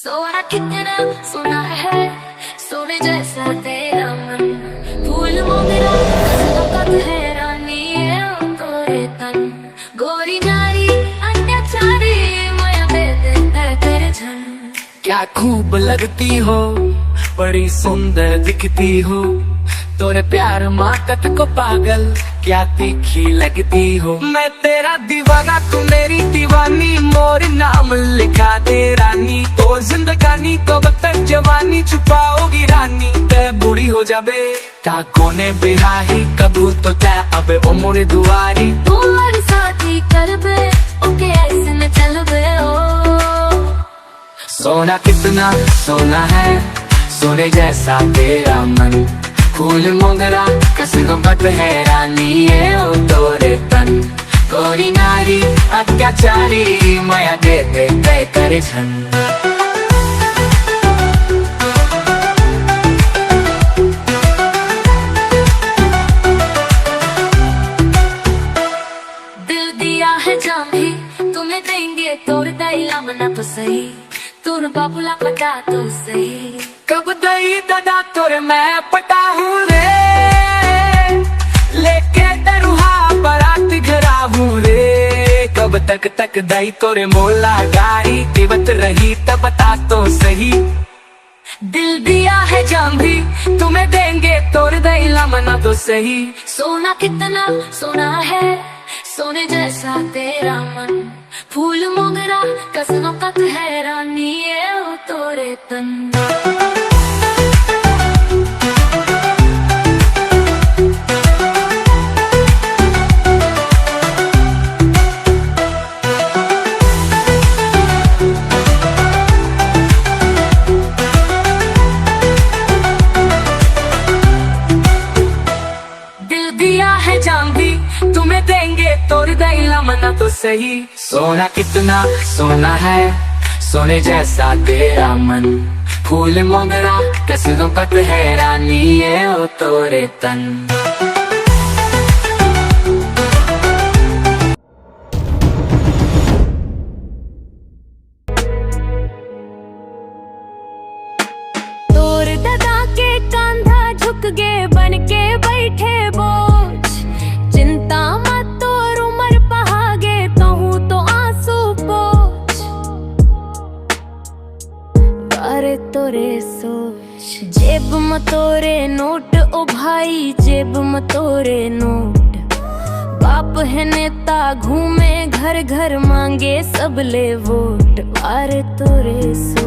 सोना कितना सोना है, सोने जैसा तेरा मन। फूल मोगरा कसमों का ठहरानी है तोरे तन। गोरी नारी अत्याचारी माया दे देता है तेरे झन। क्या खूब लगती हो, बड़ी सुंदर दिखती हो, तोरे प्यार माकत को पागल क्या तीखी लगती हो। मैं तेरा दीवाना तू मेरी दीवानी, मोर नाम लिखा दे रानी। तो जिंदगानी तो तक जवानी छुपाओगी रानी। तै बूढ़ी हो जाबे टाको ने बिहाही कबू तो तै अबे ओ मोरे दुआरी। तुम्हारे साथी कर बे ओके ऐसे न चल बे ओ। सोना कितना सोना है, सोने जैसा तेरा मन। फूल मोगरा कसमों का ठहरानी है ओ तोरे तन। गोरी नारी अत्याचारी माया दे दे तय करे झन। दिल दिया है जान भी तुम्हें देंगे तोड़ दैला मना तो सही। तोर बाबूला पटा तो सही। कब दई दादा तोरे मैं पटा हूँ रे, लेके दरुहा बारात घरा हूँ रे। कब तक दई तोरे मोला गाड़ी दिवत रही तब बता तो सही। दिल दिया है जान भी तुम्हें देंगे तोड़ दैला मना तो सही। सोना कितना सोना है, सोने जैसा तेरा मन। फूल मोगरा कसमों का ठहरानी है ओ तोरे तन। दिल दिया है जान भी तुम्हें देंगे तोड़ दैला मना तो सही। सोना कितना सोना है, सोने जैसा तेरा मन। फूल मोगरा कसमों का ठहरानी है ओ तोरे तन। तोर दादा के कंधा झुक गए बन के बैठे बोझ। चिंता मत तोर उमर पहागे कहूँ तो आंसू पोछ। अरे तोरे सोच जेब में तोरे नोट ओ भाई, जेब में तोरे नोट। बाप है नेता घूमे घर घर मांगे सब ले वोट। अरे तोरे सोच